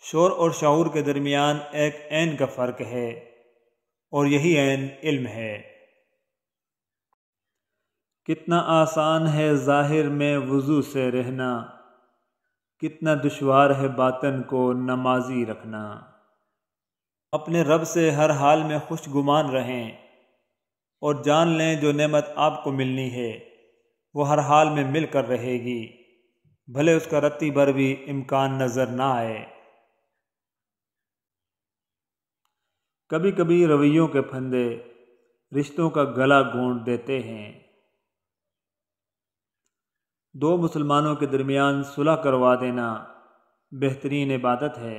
شعور اور شعور کے درمیان ایک عین کا فرق ہے، اور یہی عین علم ہے۔ کتنا آسان ہے ظاہر میں وضو سے رہنا، کتنا دشوار ہے باطن کو نمازی رکھنا۔ اپنے رب سے ہر حال میں خوش گمان رہیں، اور جان لیں جو نعمت آپ کو ملنی ہے وہ ہر حال میں مل کر رہے گی، بھلے اس کا رتی بھر بھی امکان نظر نہ آئے۔ کبھی کبھی رویوں کے پھندے رشتوں کا گلا گھونٹ دیتے ہیں۔ دو مسلمانوں کے درمیان صلح کروا دینا بہترین عبادت ہے۔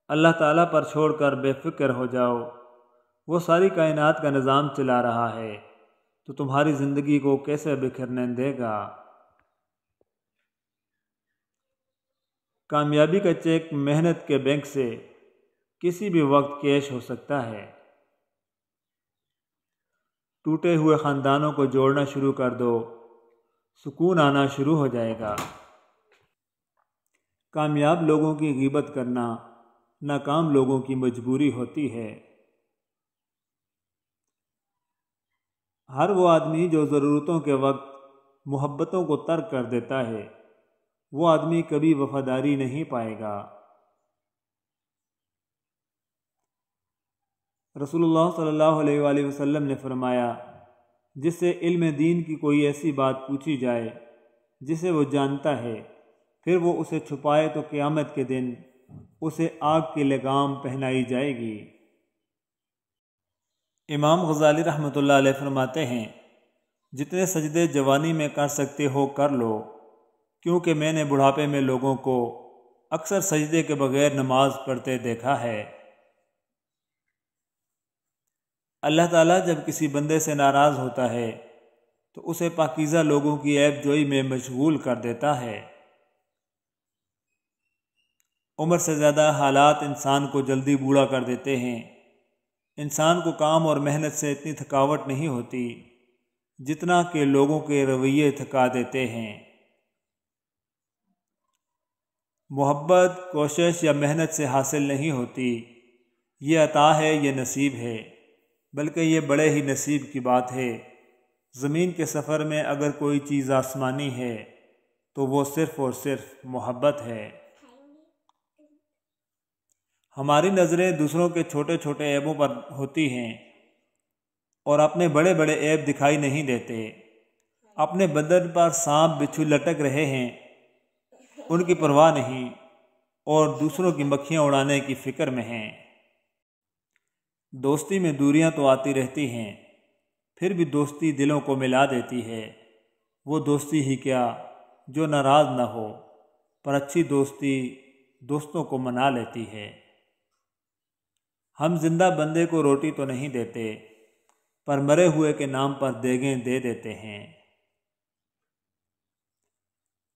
اللہ تعالیٰ پر چھوڑ کر بے فکر ہو جاؤ، وہ ساری کائنات کا نظام چلا رہا ہے تو تمہاری زندگی کو کیسے بکھرنے دے گا۔ کامیابی کا چیک محنت کے بینک سے کسی بھی وقت کیش ہو سکتا ہے۔ ٹوٹے ہوئے خاندانوں کو جوڑنا شروع کر دو، سکون آنا شروع ہو جائے گا۔ کامیاب لوگوں کی غیبت کرنا ناکام لوگوں کی مجبوری ہوتی ہے۔ ہر وہ آدمی جو ضرورتوں کے وقت محبتوں کو ترک کر دیتا ہے، وہ آدمی کبھی وفاداری نہیں پائے گا۔ رسول اللہ صلی اللہ علیہ وآلہ وسلم نے فرمایا، جس سے علم دین کی کوئی ایسی بات پوچھی جائے جسے وہ جانتا ہے، پھر وہ اسے چھپائے تو قیامت کے دن اسے آگ کی لگام پہنائی جائے گی۔ امام غزالی رحمۃ اللہ علیہ فرماتے ہیں، جتنے سجدے جوانی میں کر سکتے ہو کر لو، کیونکہ میں نے بڑھاپے میں لوگوں کو اکثر سجدے کے بغیر نماز پڑھتے دیکھا ہے۔ اللہ تعالیٰ جب کسی بندے سے ناراض ہوتا ہے تو اسے پاکیزہ لوگوں کی عیب جوئی میں مشغول کر دیتا ہے۔ عمر سے زیادہ حالات انسان کو جلدی بوڑھا کر دیتے ہیں۔ انسان کو کام اور محنت سے اتنی تھکاوٹ نہیں ہوتی جتنا کہ لوگوں کے رویے تھکا دیتے ہیں۔ محبت کوشش یا محنت سے حاصل نہیں ہوتی، یہ عطا ہے، یہ نصیب ہے، بلکہ یہ بڑے ہی نصیب کی بات ہے۔ زمین کے سفر میں اگر کوئی چیز آسمانی ہے تو وہ صرف اور صرف محبت ہے۔ ہماری نظریں دوسروں کے چھوٹے چھوٹے عیبوں پر ہوتی ہیں اور اپنے بڑے بڑے عیب دکھائی نہیں دیتے۔ اپنے بدن پر سانپ بچھو لٹک رہے ہیں، ان کی پرواہ نہیں، اور دوسروں کی مکھیاں اڑانے کی فکر میں ہیں۔ دوستی میں دوریاں تو آتی رہتی ہیں، پھر بھی دوستی دلوں کو ملا دیتی ہے۔ وہ دوستی ہی کیا جو ناراض نہ ہو، پر اچھی دوستی دوستوں کو منا لیتی ہے۔ ہم زندہ بندے کو روٹی تو نہیں دیتے، پر مرے ہوئے کے نام پر دیگیں دے دیتے ہیں۔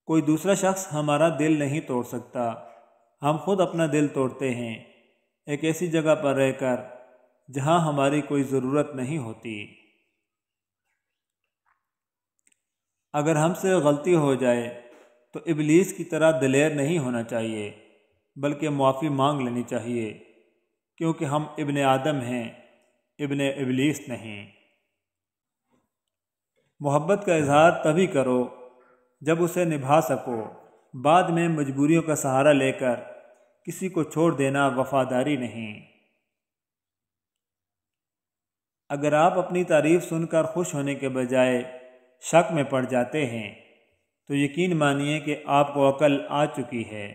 کوئی دوسرا شخص ہمارا دل نہیں توڑ سکتا، ہم خود اپنا دل توڑتے ہیں، ایک ایسی جگہ پر رہ کر جہاں ہماری کوئی ضرورت نہیں ہوتی۔ اگر ہم سے غلطی ہو جائے تو ابلیس کی طرح دلیر نہیں ہونا چاہیے، بلکہ معافی مانگ لینی چاہیے، کیونکہ ہم ابن آدم ہیں، ابن ابلیس نہیں۔ محبت کا اظہار تبھی کرو جب اسے نبھا سکو، بعد میں مجبوریوں کا سہارا لے کر کسی کو چھوڑ دینا وفاداری نہیں۔ اگر آپ اپنی تعریف سن کر خوش ہونے کے بجائے شک میں پڑ جاتے ہیں تو یقین مانیے کہ آپ کو عقل آ چکی ہے۔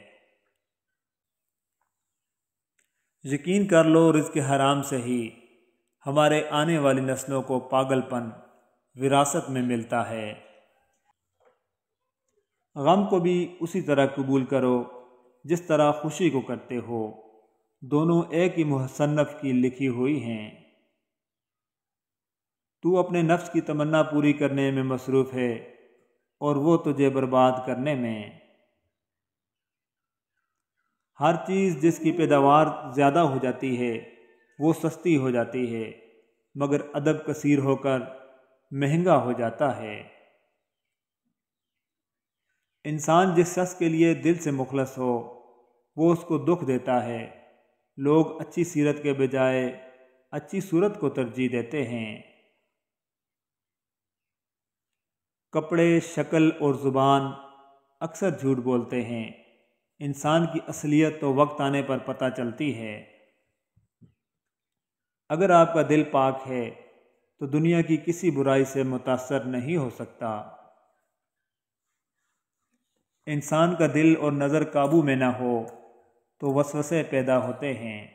یقین کر لو رزق حرام سے ہی ہمارے آنے والی نسلوں کو پاگل پن وراثت میں ملتا ہے۔ غم کو بھی اسی طرح قبول کرو جس طرح خوشی کو کرتے ہو، دونوں ایک ہی مصنف کی لکھی ہوئی ہیں۔ تو اپنے نفس کی تمنا پوری کرنے میں مصروف ہے اور وہ تجھے برباد کرنے میں۔ ہر چیز جس کی پیداوار زیادہ ہو جاتی ہے وہ سستی ہو جاتی ہے، مگر ادب کثیر ہو کر مہنگا ہو جاتا ہے۔ انسان جس شخص کے لیے دل سے مخلص ہو وہ اس کو دکھ دیتا ہے۔ لوگ اچھی سیرت کے بجائے اچھی صورت کو ترجیح دیتے ہیں۔ کپڑے، شکل اور زبان اکثر جھوٹ بولتے ہیں۔ انسان کی اصلیت تو وقت آنے پر پتہ چلتی ہے۔ اگر آپ کا دل پاک ہے تو دنیا کی کسی برائی سے متاثر نہیں ہو سکتا۔ انسان کا دل اور نظر قابو میں نہ ہو تو وسوسے پیدا ہوتے ہیں۔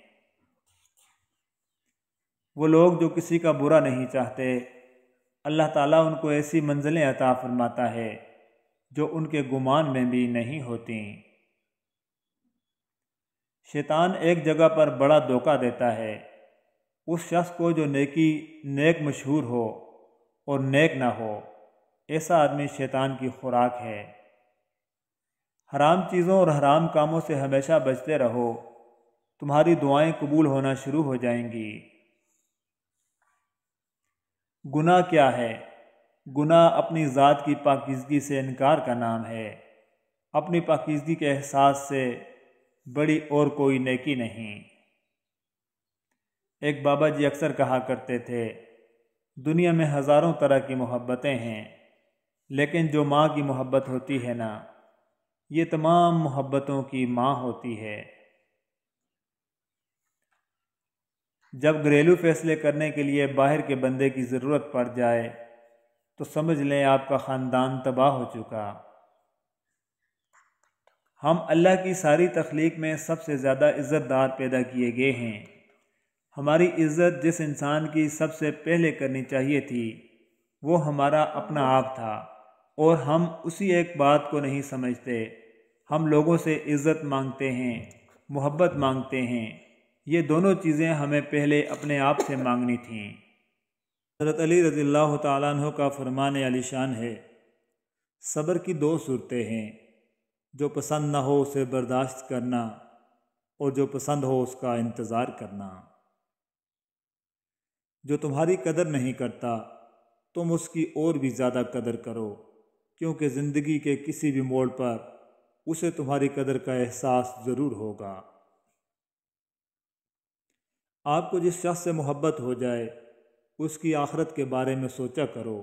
وہ لوگ جو کسی کا برا نہیں چاہتے، اللہ تعالیٰ ان کو ایسی منزلیں عطا فرماتا ہے جو ان کے گمان میں بھی نہیں ہوتی۔ شیطان ایک جگہ پر بڑا دھوکہ دیتا ہے۔ اس شخص کو جو نیک مشہور ہو اور نیک نہ ہو، ایسا آدمی شیطان کی خوراک ہے۔ حرام چیزوں اور حرام کاموں سے ہمیشہ بچتے رہو، تمہاری دعائیں قبول ہونا شروع ہو جائیں گی۔ گناہ کیا ہے؟ گناہ اپنی ذات کی پاکیزگی سے انکار کا نام ہے۔ اپنی پاکیزگی کے احساس سے بڑی اور کوئی نیکی نہیں۔ ایک بابا جی اکثر کہا کرتے تھے، دنیا میں ہزاروں طرح کی محبتیں ہیں، لیکن جو ماں کی محبت ہوتی ہے نا، یہ تمام محبتوں کی ماں ہوتی ہے۔ جب گھریلو فیصلے کرنے کے لیے باہر کے بندے کی ضرورت پڑ جائے تو سمجھ لیں آپ کا خاندان تباہ ہو چکا۔ ہم اللہ کی ساری تخلیق میں سب سے زیادہ عزت دار پیدا کیے گئے ہیں۔ ہماری عزت جس انسان کی سب سے پہلے کرنی چاہیے تھی وہ ہمارا اپنا آپ تھا، اور ہم اسی ایک بات کو نہیں سمجھتے۔ ہم لوگوں سے عزت مانگتے ہیں، محبت مانگتے ہیں، یہ دونوں چیزیں ہمیں پہلے اپنے آپ سے مانگنی تھیں۔ حضرت علی رضی اللہ تعالیٰ عنہ کا فرمان عالی شان ہے، صبر کی دو صورتیں ہیں، جو پسند نہ ہو اسے برداشت کرنا، اور جو پسند ہو اس کا انتظار کرنا۔ جو تمہاری قدر نہیں کرتا تم اس کی اور بھی زیادہ قدر کرو، کیونکہ زندگی کے کسی بھی موڑ پر اسے تمہاری قدر کا احساس ضرور ہوگا۔ آپ کو جس شخص سے محبت ہو جائے اس کی آخرت کے بارے میں سوچا کرو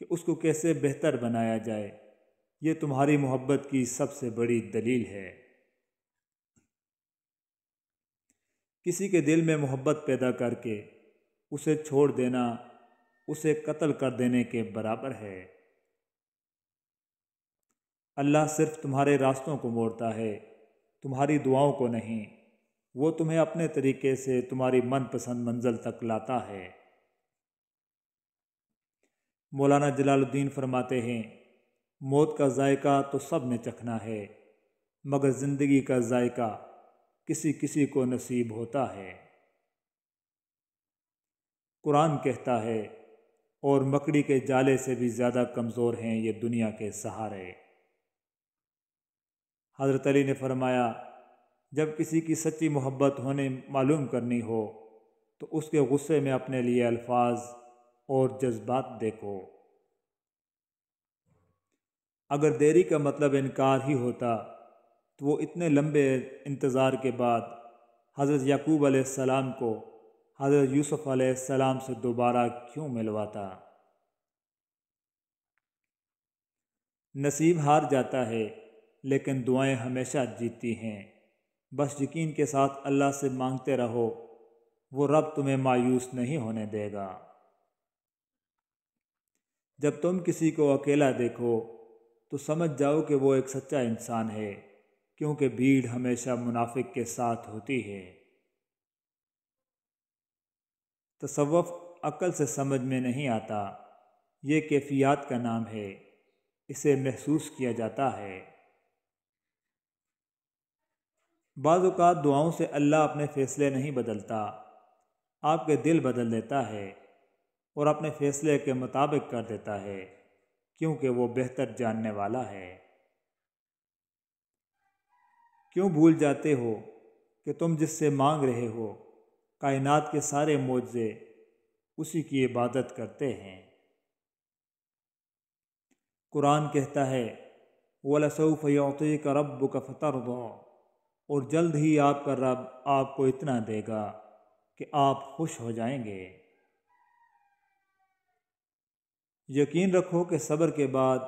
کہ اس کو کیسے بہتر بنایا جائے، یہ تمہاری محبت کی سب سے بڑی دلیل ہے۔ کسی کے دل میں محبت پیدا کر کے اسے چھوڑ دینا اسے قتل کر دینے کے برابر ہے۔ اللہ صرف تمہارے راستوں کو موڑتا ہے، تمہاری دعاؤں کو نہیں۔ وہ تمہیں اپنے طریقے سے تمہاری من پسند منزل تک لاتا ہے۔ مولانا جلال الدین فرماتے ہیں، موت کا ذائقہ تو سب نے چکھنا ہے، مگر زندگی کا ذائقہ کسی کسی کو نصیب ہوتا ہے۔ قرآن کہتا ہے، اور مکڑی کے جالے سے بھی زیادہ کمزور ہیں یہ دنیا کے سہارے۔ حضرت علی نے فرمایا، جب کسی کی سچی محبت ہونے معلوم کرنی ہو تو اس کے غصے میں اپنے لیے الفاظ اور جذبات دیکھو۔ اگر دیری کا مطلب انکار ہی ہوتا تو وہ اتنے لمبے انتظار کے بعد حضرت یعقوب علیہ السلام کو حضرت یوسف علیہ السلام سے دوبارہ کیوں ملواتا؟ نصیب ہار جاتا ہے لیکن دعائیں ہمیشہ جیتتی ہیں۔ بس یقین کے ساتھ اللہ سے مانگتے رہو، وہ رب تمہیں مایوس نہیں ہونے دے گا۔ جب تم کسی کو اکیلا دیکھو تو سمجھ جاؤ کہ وہ ایک سچا انسان ہے، کیونکہ بھیڑ ہمیشہ منافق کے ساتھ ہوتی ہے۔ تصوف عقل سے سمجھ میں نہیں آتا، یہ کیفیات کا نام ہے، اسے محسوس کیا جاتا ہے۔ بعض اوقات دعاؤں سے اللہ اپنے فیصلے نہیں بدلتا، آپ کے دل بدل دیتا ہے اور اپنے فیصلے کے مطابق کر دیتا ہے، کیونکہ وہ بہتر جاننے والا ہے۔ کیوں بھول جاتے ہو کہ تم جس سے مانگ رہے ہو، کائنات کے سارے معجزے اسی کی عبادت کرتے ہیں۔ قرآن کہتا ہے، وَلَسَوْفَ يُعْطِيكَ رَبُّكَ فَتَرْضَىٰ، اور جلد ہی آپ کا رب آپ کو اتنا دے گا کہ آپ خوش ہو جائیں گے۔ یقین رکھو کہ صبر کے بعد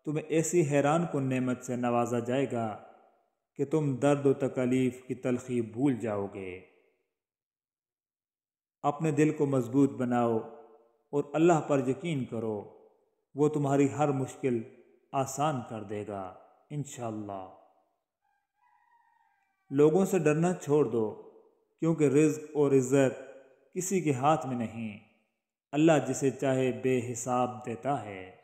تمہیں ایسی حیران کن نعمت سے نوازا جائے گا کہ تم درد و تکلیف کی تلخی بھول جاؤ گے۔ اپنے دل کو مضبوط بناؤ اور اللہ پر یقین کرو، وہ تمہاری ہر مشکل آسان کر دے گا انشاءاللہ۔ لوگوں سے ڈرنا چھوڑ دو، کیونکہ رزق اور عزت کسی کے ہاتھ میں نہیں، اللہ جسے چاہے بے حساب دیتا ہے۔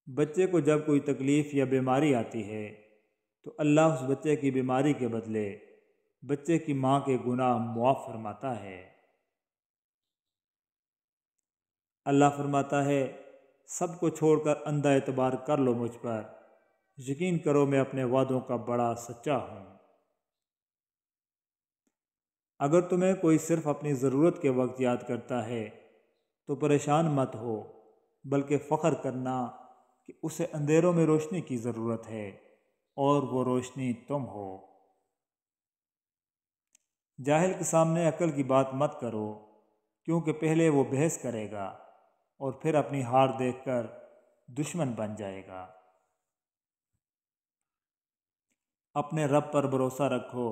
بچے کو جب کوئی تکلیف یا بیماری آتی ہے تو اللہ اس بچے کی بیماری کے بدلے بچے کی ماں کے گناہ معاف فرماتا ہے۔ اللہ فرماتا ہے، سب کو چھوڑ کر اندھا اعتبار کر لو مجھ پر، یقین کرو میں اپنے وعدوں کا بڑا سچا ہوں۔ اگر تمہیں کوئی صرف اپنی ضرورت کے وقت یاد کرتا ہے تو پریشان مت ہو، بلکہ فخر کرنا کہ اسے اندھیروں میں روشنی کی ضرورت ہے اور وہ روشنی تم ہو۔ جاہل کے سامنے عقل کی بات مت کرو، کیونکہ پہلے وہ بحث کرے گا اور پھر اپنی ہار دیکھ کر دشمن بن جائے گا۔ اپنے رب پر بھروسہ رکھو،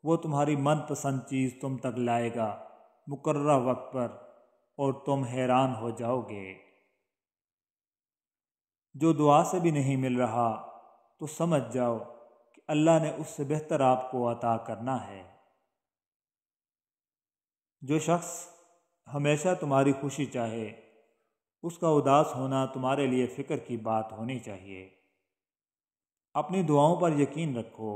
وہ تمہاری من پسند چیز تم تک لائے گا مقررہ وقت پر، اور تم حیران ہو جاؤ گے۔ جو دعا سے بھی نہیں مل رہا تو سمجھ جاؤ کہ اللہ نے اس سے بہتر آپ کو عطا کرنا ہے۔ جو شخص ہمیشہ تمہاری خوشی چاہے، اس کا اداس ہونا تمہارے لیے فکر کی بات ہونی چاہیے۔ اپنی دعاؤں پر یقین رکھو،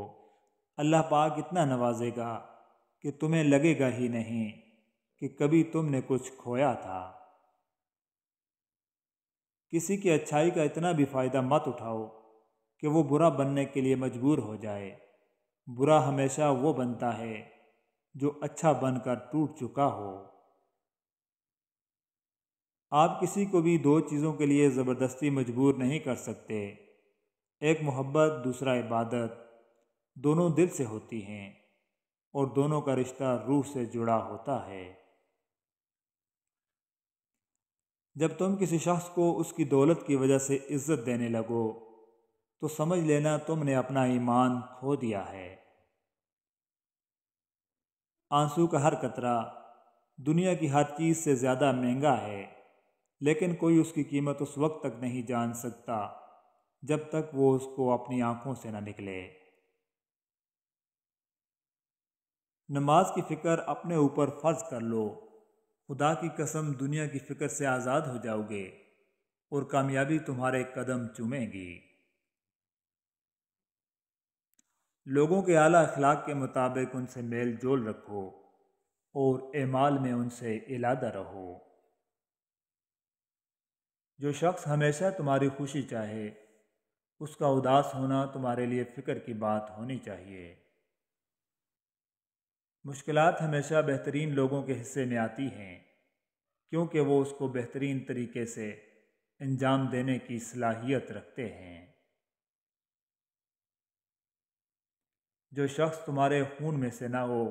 اللہ پاک اتنا نوازے گا کہ تمہیں لگے گا ہی نہیں کہ کبھی تم نے کچھ کھویا تھا۔ کسی کی اچھائی کا اتنا بھی فائدہ مت اٹھاؤ کہ وہ برا بننے کے لیے مجبور ہو جائے۔ برا ہمیشہ وہ بنتا ہے جو اچھا بن کر ٹوٹ چکا ہو۔ آپ کسی کو بھی دو چیزوں کے لیے زبردستی مجبور نہیں کر سکتے، ایک محبت، دوسرا عبادت۔ دونوں دل سے ہوتی ہیں اور دونوں کا رشتہ روح سے جڑا ہوتا ہے۔ جب تم کسی شخص کو اس کی دولت کی وجہ سے عزت دینے لگو تو سمجھ لینا تم نے اپنا ایمان کھو دیا ہے۔ آنسو کا ہر قطرہ دنیا کی ہر چیز سے زیادہ مہنگا ہے، لیکن کوئی اس کی قیمت اس وقت تک نہیں جان سکتا جب تک وہ اس کو اپنی آنکھوں سے نہ نکلے۔ نماز کی فکر اپنے اوپر فرض کر لو، خدا کی قسم دنیا کی فکر سے آزاد ہو جاؤ گے اور کامیابی تمہارے قدم چومے گی۔ لوگوں کے اعلیٰ اخلاق کے مطابق ان سے میل جول رکھو اور اعمال میں ان سے علادہ رہو۔ جو شخص ہمیشہ تمہاری خوشی چاہے، اس کا اداس ہونا تمہارے لیے فکر کی بات ہونی چاہیے۔ مشکلات ہمیشہ بہترین لوگوں کے حصے میں آتی ہیں، کیونکہ وہ اس کو بہترین طریقے سے انجام دینے کی صلاحیت رکھتے ہیں۔ جو شخص تمہارے خون میں سے نہ ہو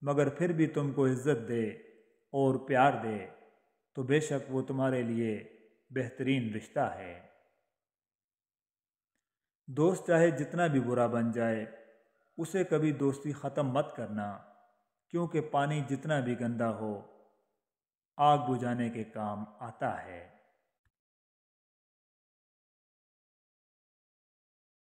مگر پھر بھی تم کو عزت دے اور پیار دے تو بے شک وہ تمہارے لیے بہترین رشتہ ہے۔ دوست چاہے جتنا بھی برا بن جائے، اسے کبھی دوستی ختم مت کرنا، کیونکہ پانی جتنا بھی گندا ہو آگ بجھانے کے کام آتا ہے۔